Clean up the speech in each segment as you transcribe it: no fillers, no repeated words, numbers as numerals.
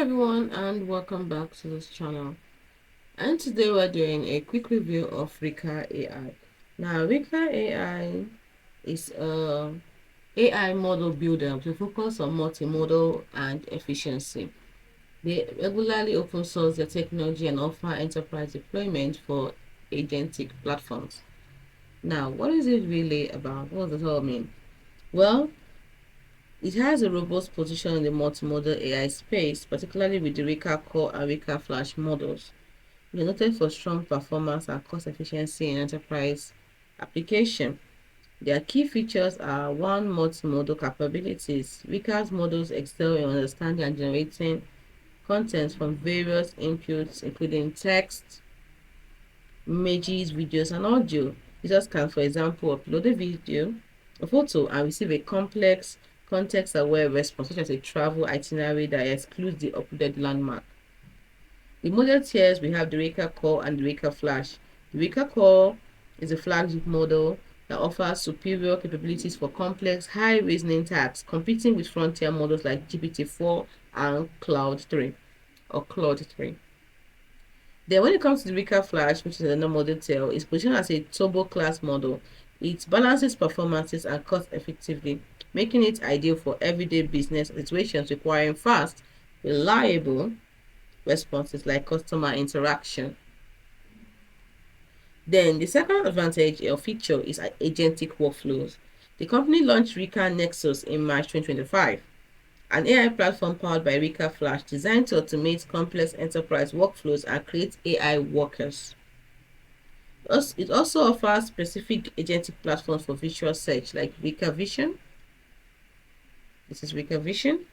everyone, and welcome back to this channel. And today we're doing a quick review of Reka AI. Now, Reka AI is a AI model builder to focus on multimodal and efficiency. They regularly open source their technology and offer enterprise deployment for agentic platforms. Now, what is it really about? What does it all mean? Well, it has a robust position in the multimodal AI space, particularly with the Reka Core and Reka Flash models. They're noted for strong performance and cost efficiency in enterprise application. Their key features are one, multimodal capabilities. Reka's models excel in understanding and generating content from various inputs, including text, images, videos, and audio. Users can, for example, upload a video, a photo, and receive a complex, context-aware response, such as a travel itinerary that excludes the uploaded landmark. The model tiers, we have the Reka Core and the Reka Flash. The Reka Core is a flagship model that offers superior capabilities for complex, high reasoning tasks, competing with frontier models like GPT-4 and Claude 3. Then when it comes to the Reka Flash, which is another model tail, it's positioned as a turbo class model. It balances performances and cost effectively, making it ideal for everyday business situations requiring fast, reliable responses like customer interaction. Then the second advantage or feature is agentic workflows. The company launched Reka Nexus in March 2025, an AI platform powered by Reka Flash designed to automate complex enterprise workflows and create AI workers. It also offers specific agentic platforms for visual search like Reka Vision. This is Reka Vision.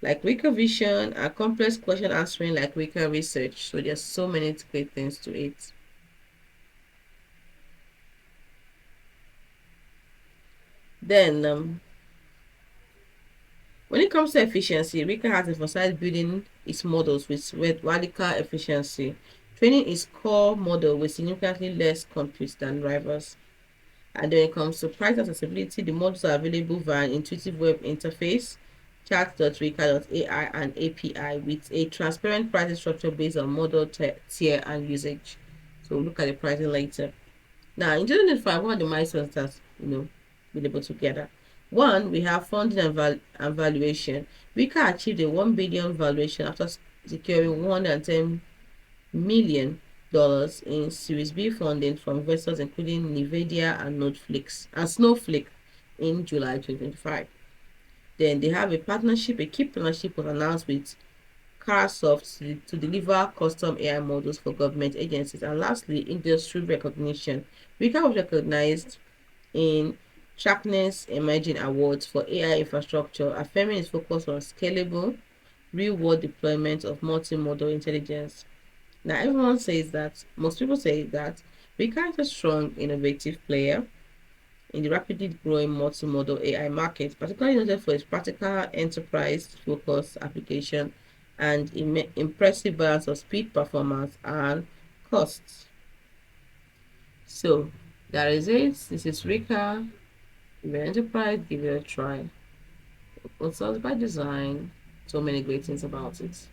Like Reka Vision and complex question answering like Reka Research. So there's so many great things to it. Then when it comes to efficiency, Reka has emphasized building its models with radical efficiency, training its core model with significantly less compute than rivals. And when it comes to price accessibility, the models are available via an intuitive web interface, chat.reka.ai and API with a transparent pricing structure based on model tier and usage. So we'll look at the pricing later. Now, in 2005, what are the milestones that been able to gather? One, we have funding and valuation. Reka achieved a 1 billion valuation after securing $110 million in Series B funding from investors including Nvidia and Snowflake in July 2025. Then they have a key partnership was announced with Carsoft to deliver custom AI models for government agencies. And lastly, industry recognition. Reka was recognized in Trackness Emerging Awards for AI infrastructure, affirming its focus on scalable, real-world deployment of multimodal intelligence. Now, most people say that Reka is a strong, innovative player in the rapidly growing multimodal AI market, particularly noted for its practical enterprise-focused application and impressive balance of speed, performance, and costs. So, that is it. This is Reka. If you're enterprise, give it a try. It's by design. So many great things about it.